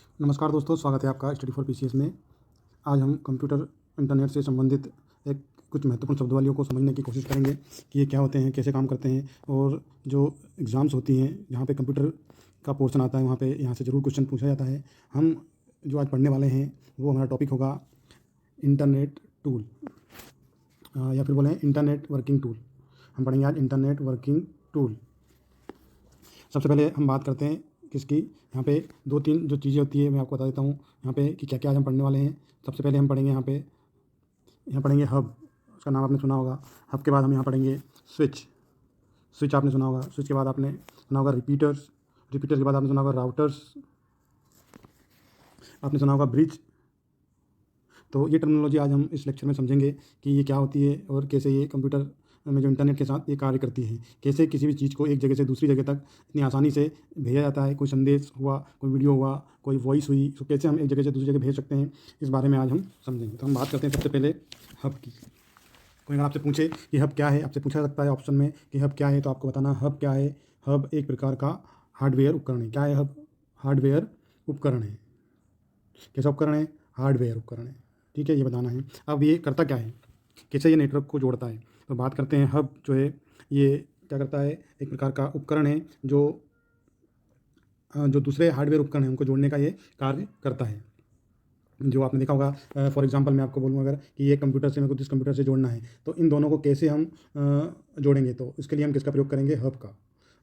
नमस्कार दोस्तों, स्वागत है आपका स्टडी फॉर पीसीएस में। आज हम कंप्यूटर इंटरनेट से संबंधित कुछ महत्वपूर्ण शब्दावलियों को समझने की कोशिश करेंगे कि ये क्या होते हैं, कैसे काम करते हैं। और जो एग्ज़ाम्स होती हैं जहाँ पे कंप्यूटर का पोर्शन आता है वहाँ पे यहाँ से ज़रूर क्वेश्चन पूछा जाता है। हम जो आज पढ़ने वाले हैं वो हमारा टॉपिक होगा इंटरनेट टूल, या फिर बोलें इंटरनेट वर्किंग टूल। हम पढ़ेंगे आज इंटरनेट वर्किंग टूल। सबसे पहले हम बात करते हैं किसकी। यहाँ पे दो तीन जो चीज़ें होती है मैं आपको बता देता हूँ यहाँ पे कि क्या क्या आज हम पढ़ने वाले हैं। सबसे पहले हम पढ़ेंगे यहाँ पढ़ेंगे हब, उसका नाम आपने सुना होगा। हब के बाद हम यहाँ पढ़ेंगे स्विच आपने सुना होगा। स्विच के बाद आपने सुना होगा रिपीटर्स के बाद आपने सुना होगा राउटर्स, आपने सुना होगा ब्रिज। तो ये टर्मिनोलॉजी आज हम इस लेक्चर में समझेंगे कि ये क्या होती है और कैसे ये कंप्यूटर में जो इंटरनेट के साथ ये कार्य करती है। कैसे किसी भी चीज़ को एक जगह से दूसरी जगह तक इतनी आसानी से भेजा जाता है। कोई संदेश हुआ, कोई वीडियो हुआ, कोई वॉइस हुई, तो कैसे हम एक जगह से दूसरी जगह भेज सकते हैं, इस बारे में आज हम समझेंगे। तो हम बात करते हैं सबसे पहले हब की। कोई अगर आपसे पूछे कि हब क्या है, आपसे पूछा सकता है ऑप्शन में कि हब क्या है, तो आपको बताना हब क्या है। हब एक प्रकार का हार्डवेयर उपकरण है। क्या है हब? हार्डवेयर उपकरण है। कैसा उपकरण है? हार्डवेयर उपकरण है। ठीक है, ये बताना है। अब ये करता क्या है, कैसे ये नेटवर्क को जोड़ता है, तो बात करते हैं। हब जो है ये क्या करता है, एक प्रकार का उपकरण है जो दूसरे हार्डवेयर उपकरण हैं उनको जोड़ने का ये कार्य करता है। जो आपने देखा होगा, फॉर एग्जांपल मैं आपको बोलूँ अगर कि ये कंप्यूटर से मेरे को इस कंप्यूटर से जोड़ना है, तो इन दोनों को कैसे हम जोड़ेंगे, तो इसके लिए हम किसका प्रयोग करेंगे? हब का।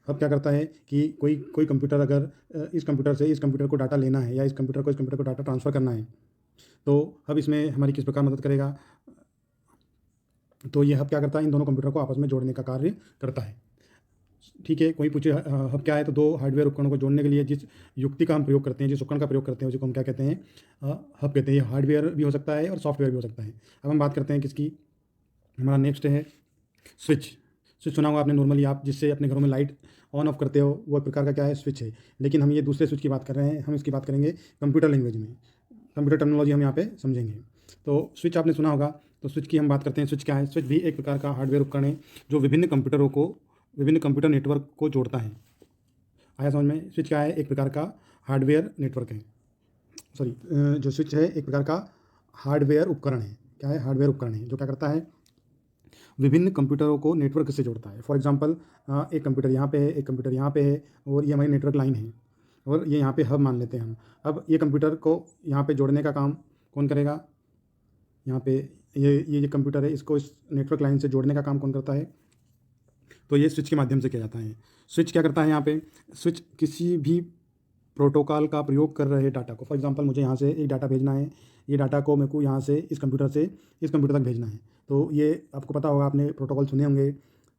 हब क्या करता है कि कोई कंप्यूटर अगर इस कंप्यूटर से इस कंप्यूटर को डाटा लेना है या इस कंप्यूटर को डाटा ट्रांसफ़र करना है, तो हब इसमें हमारी किस प्रकार मदद करेगा। तो ये हब क्या करता है, इन दोनों कंप्यूटर को आपस में जोड़ने का कार्य करता है। ठीक है, कोई पूछे हब क्या है, तो दो हार्डवेयर उपकरणों को जोड़ने के लिए जिस युक्ति का हम प्रयोग करते हैं, जिस उपकरण का प्रयोग करते हैं, उसी को हम क्या कहते हैं? हब कहते हैं। ये हार्डवेयर भी हो सकता है और सॉफ्टवेयर भी हो सकता है। अब हम बात करते हैं किसकी। हमारा नेक्स्ट है स्विच। स्विच सुना होगा आपने नॉर्मली, आप जिससे अपने घरों में लाइट ऑन ऑफ करते हो, वो एक प्रकार का क्या है? स्विच है। लेकिन हम ये दूसरे स्विच की बात कर रहे हैं, हम इसकी बात करेंगे कंप्यूटर लैंग्वेज में। कंप्यूटर टर्मिनोलॉजी हम यहाँ पे समझेंगे। तो स्विच आपने सुना होगा, तो स्विच की हम बात करते हैं। स्विच क्या है? स्विच भी एक प्रकार का हार्डवेयर उपकरण है जो विभिन्न कंप्यूटर नेटवर्क को जोड़ता है। आया समझ में? स्विच क्या है? एक प्रकार का हार्डवेयर नेटवर्क है। सॉरी, जो स्विच है एक प्रकार का हार्डवेयर उपकरण है। क्या है? हार्डवेयर उपकरण है जो क्या करता है? विभिन्न कंप्यूटरों को नेटवर्क से जोड़ता है। फॉर एग्जांपल, एक कंप्यूटर यहाँ पे है, एक कंप्यूटर यहाँ पे है, और ये हमारी नेटवर्क लाइन है, और ये यहाँ पे हब मान लेते हैं हम। अब ये कंप्यूटर को यहाँ पे जोड़ने का काम कौन करेगा? यहाँ पे ये कंप्यूटर है, इसको इस नेटवर्क लाइन से जोड़ने का काम कौन करता है? तो ये स्विच के माध्यम से किया जाता है। स्विच क्या करता है यहाँ पे? स्विच किसी भी प्रोटोकॉल का प्रयोग कर रहे डाटा को, फॉर एग्जांपल मुझे यहाँ से एक डाटा भेजना है, ये डाटा को मेरे को यहाँ से इस कंप्यूटर से इस कंप्यूटर तक भेजना है। तो ये आपको पता होगा, आपने प्रोटोकॉल सुने होंगे,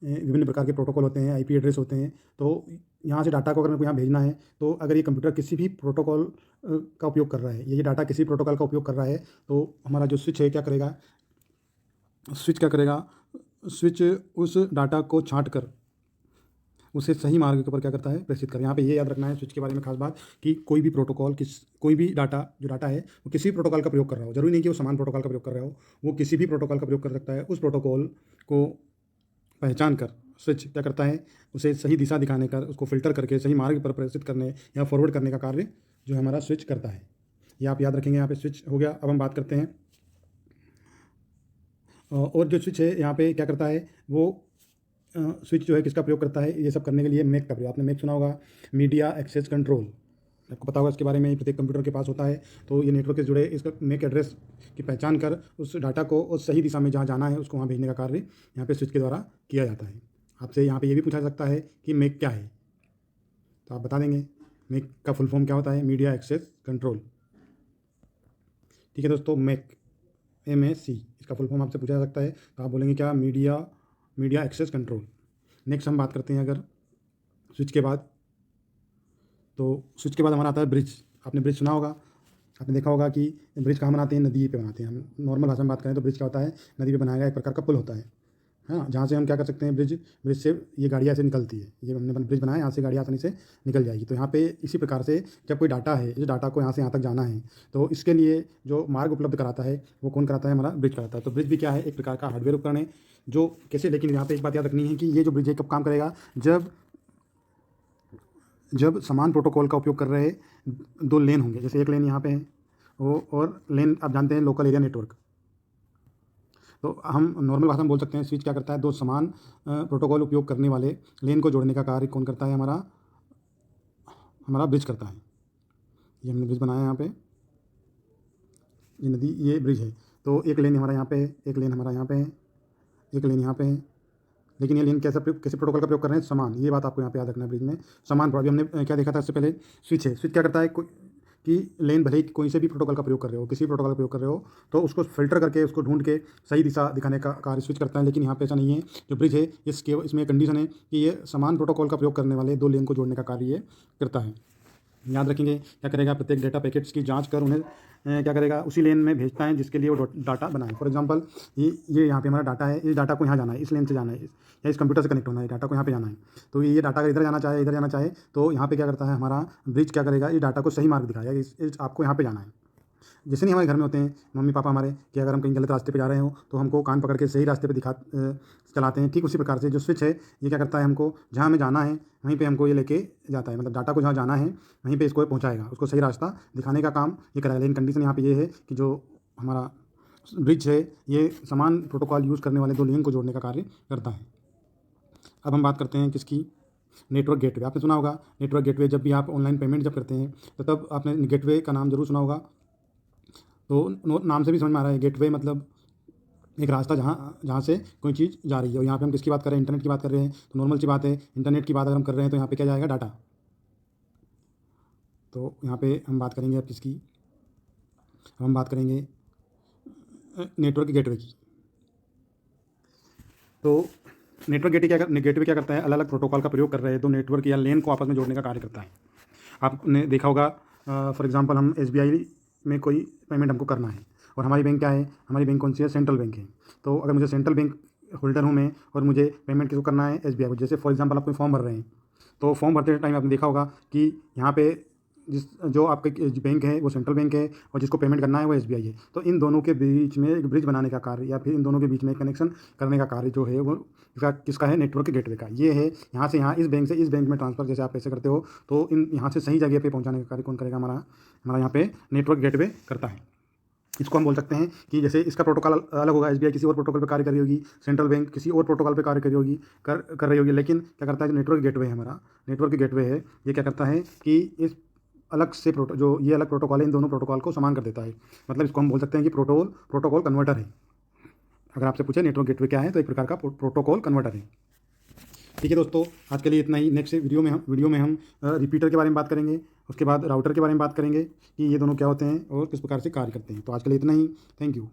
विभिन्न प्रकार के प्रोटोकॉल होते हैं, आईपी एड्रेस होते हैं। तो यहाँ से डाटा को अगर मेरे को यहाँ भेजना है, तो अगर ये कंप्यूटर किसी भी प्रोटोकॉल का उपयोग कर रहा है, ये डाटा किसी प्रोटोकॉल का उपयोग कर रहा है, तो हमारा जो स्विच है क्या करेगा? स्विच उस डाटा को छाँट कर उसे सही मार्ग के ऊपर क्या करता है? प्रेषित कर। यहाँ पे ये याद रखना है स्विच के बारे में खास बात, कि कोई भी डाटा है वो किसी भी प्रोटोकॉल का प्रयोग कर रहा हो। जरूरी नहीं कि वो समान प्रोटोकॉल का प्रयोग कर रहा हो, वो किसी भी प्रोटोकॉल का प्रयोग कर सकता है। उस प्रोटोकॉल को पहचान कर स्विच क्या करता है? उसे सही दिशा दिखाने कर, उसको फिल्टर करके सही मार्ग पर प्रेषित करने या फॉरवर्ड करने का कार्य जो हमारा स्विच करता है। ये आप याद रखेंगे। यहाँ पे स्विच हो गया। अब हम बात करते हैं और जो स्विच है यहाँ पे क्या करता है, वो स्विच जो है किसका प्रयोग करता है? ये सब करने के लिए मैक का प्रयोग। आपने मैक सुना होगा, मीडिया एक्सेस कंट्रोल, आपको पता होगा इसके बारे में। प्रत्येक कंप्यूटर के पास होता है। तो ये नेटवर्क से जुड़े इसका मैक एड्रेस की पहचान कर उस डाटा को उस सही दिशा में जहाँ जाना है उसको वहाँ भेजने का कार्य यहाँ पे स्विच के द्वारा किया जाता है। आपसे यहाँ पे ये भी पूछा सकता है कि मैक क्या है, तो आप बता देंगे मैक का फुल फॉर्म क्या होता है? Media access control. ठीक है दोस्तों, मैक MAC इसका फुल फॉर्म आपसे पूछा जा सकता है, तो आप बोलेंगे क्या? Media access control. नेक्स्ट हम बात करते हैं अगर स्विच के बाद, तो स्विच के बाद हमारा आता है ब्रिज। आपने ब्रिज सुना होगा, आपने देखा होगा कि ब्रिज कहाँ बनाते हैं? नदी पे बनाते हैं। हम नॉर्मल भाषा में बात करें तो ब्रिज क्या होता है? नदी पे बनाया गया एक प्रकार का पुल होता है ना, जहाँ से हम क्या कर सकते हैं? ब्रिज से ये गाड़ियाँ ऐसे निकलती है। ये हमने ब्रिज बनाया, यहाँ से गाड़ी आसानी से निकल जाएगी। तो यहाँ पे इसी प्रकार से जब कोई डाटा है, इस डाटा को यहाँ से यहाँ तक जाना है, तो इसके लिए जो मार्ग उपलब्ध कराता है वो कौन कराता है? हमारा ब्रिज कराता है। तो ब्रिज भी क्या है? एक प्रकार का हार्डवेयर उपकरण है जो कैसे, लेकिन यहाँ पे एक बात याद रखनी है कि ये जो ब्रिज है कब काम करेगा? जब समान प्रोटोकॉल का उपयोग कर रहे दो लेन होंगे, जैसे एक लेन यहाँ पे है वो, और लेन आप जानते हैं लोकल एरिया नेटवर्क। तो हम नॉर्मल भाषा में बोल सकते हैं स्विच क्या करता है, दो समान प्रोटोकॉल उपयोग करने वाले लेन को जोड़ने का कार्य कौन करता है, हमारा ब्रिज करता है। ये हमने ब्रिज बनाया यहाँ पे, ये नदी, ये ब्रिज है। तो एक लेन हमारा यहाँ पे है, एक लेन हमारा यहाँ पे है, एक लेन यहाँ पे है, लेकिन ये लेन कैसे प्रोटोकॉल का प्रयोग कर रहे हैं, समान। ये बात आपको यहाँ पे याद रखना है, ब्रिज में समान। अभी हमने क्या देखा था इससे पहले, स्विच है। स्विच क्या करता है कि लेन भले ही कोई से भी प्रोटोकॉल का प्रयोग कर रहे हो, किसी प्रोटोकॉल का प्रयोग कर रहे हो, तो उसको फिल्टर करके उसको ढूंढ के सही दिशा दिखाने का कार्य स्विच करता है। लेकिन यहाँ पे ऐसा नहीं है। जो ब्रिज है इसमें कंडीशन है कि ये समान प्रोटोकॉल का प्रयोग करने वाले दो लेन को जोड़ने का कार्य ये करता है। याद रखेंगे, क्या करेगा, प्रत्येक डेटा पैकेट्स की जांच कर उन्हें क्या करेगा, उसी लेन में भेजता है जिसके लिए वो डाटा बनाए। फॉर एग्जांपल ये यहाँ पे हमारा डाटा है, इस डाटा को यहाँ जाना है, इस लेन से जाना है, या इस कंप्यूटर से कनेक्ट होना है, डाटा को यहाँ पे जाना है। तो ये डाटा अगर इधर जाना चाहे, इधर जाना चाहे, तो यहाँ पे क्या करता है हमारा ब्रिज, क्या करेगा, इस डाटा को सही मार्ग दिखाएगा, इस आपको यहाँ पे जाना है। जैसे नहीं हमारे घर में होते हैं मम्मी पापा हमारे, कि अगर हम कहीं गलत रास्ते पे जा रहे हो तो हमको कान पकड़ के सही रास्ते पे चलाते हैं। ठीक उसी प्रकार से जो स्विच है ये क्या करता है, हमको जहाँ हमें जाना है वहीं पे हमको ये लेके जाता है। मतलब डाटा को जहाँ जाना है वहीं पे इसको पहुँचाएगा, उसको सही रास्ता दिखाने का काम ये करेगा। लेकिन कंडीशन यहाँ पे ये है कि जो हमारा ब्रिज है ये समान प्रोटोकॉल यूज़ करने वाले दो लेन को जोड़ने का कार्य करता है। अब हम बात करते हैं किसकी, नेटवर्क गेटवे। आपने सुना होगा नेटवर्क गेटवे, जब भी आप ऑनलाइन पेमेंट जब करते हैं तो तब आपने गेटवे का नाम जरूर सुना होगा। तो नाम से भी समझ में आ रहा है, गेटवे मतलब एक रास्ता जहाँ से कोई चीज़ जा रही है। और यहाँ पे हम किसकी बात कर रहे हैं, इंटरनेट की बात कर रहे हैं। तो नॉर्मल सी बात है, इंटरनेट की बात अगर हम कर रहे हैं तो यहाँ पे क्या जाएगा, डाटा। तो यहाँ पे हम बात करेंगे अब किसकी, हम बात करेंगे नेटवर्क गेटवे की। तो नेटवर्क गेटवे क्या करता है, अलग अलग प्रोटोकॉल का प्रयोग कर रहे हैं दो नेटवर्क या लेन को आपस में जोड़ने का कार्य करता है। आपने देखा होगा, फॉर एग्जांपल हम SBI में कोई पेमेंट हमको करना है, और हमारी बैंक क्या है, हमारी बैंक कौन सी है, सेंट्रल बैंक है। तो अगर मुझे सेंट्रल बैंक होल्डर हूँ मैं, और मुझे पेमेंट किसको करना है, SBI को। जैसे फॉर एग्जांपल आप कोई फॉर्म भर रहे हैं, तो फॉर्म भरते टाइम आपने देखा होगा कि यहाँ पे जो आपके बैंक है वो सेंट्रल बैंक है, और जिसको पेमेंट करना है वो SBI है। तो इन दोनों के बीच में एक ब्रिज बनाने का कार्य, या फिर इन दोनों के बीच में एक कनेक्शन करने का कार्य जो है वो किसका है, नेटवर्क गेटवे का। ये है यहाँ से यहाँ, इस बैंक से इस बैंक में ट्रांसफर जैसे आप पैसे करते हो, तो इन यहाँ से सही जगह पे पहुँचाने का कार्य कौन करेगा, हमारा यहाँ पे नेटवर्क गेटवे करता है। इसको हम बोल सकते हैं कि जैसे इसका प्रोटोकॉल अलग होगा, SBI किसी और प्रोटोकॉल पे कार्य कर रही होगी, सेंट्रल बैंक किसी और प्रोटोकॉल पे कार्य कर रही होगी, कर रही होगी। लेकिन क्या करता है, जो नेटवर्क गेटवे है, हमारा नेटवर्क गेटवे है, ये क्या करता है कि इस अलग से जो ये अलग प्रोटोकॉल है, इन दोनों प्रोटोकॉल को समान कर देता है। मतलब इसको हम बोल सकते हैं कि प्रोटोकॉल कन्वर्टर है। अगर आपसे पूछे नेटवर्क गेटवे क्या है, तो एक प्रकार का प्रोटोकॉल कन्वर्टर है। ठीक है दोस्तों, आज के लिए इतना ही। नेक्स्ट वीडियो में हम रिपीटर के बारे में बात करेंगे, उसके बाद राउटर के बारे में बात करेंगे कि ये दोनों क्या होते हैं और किस प्रकार से कार्य करते हैं। तो आज के लिए इतना ही। Thank you.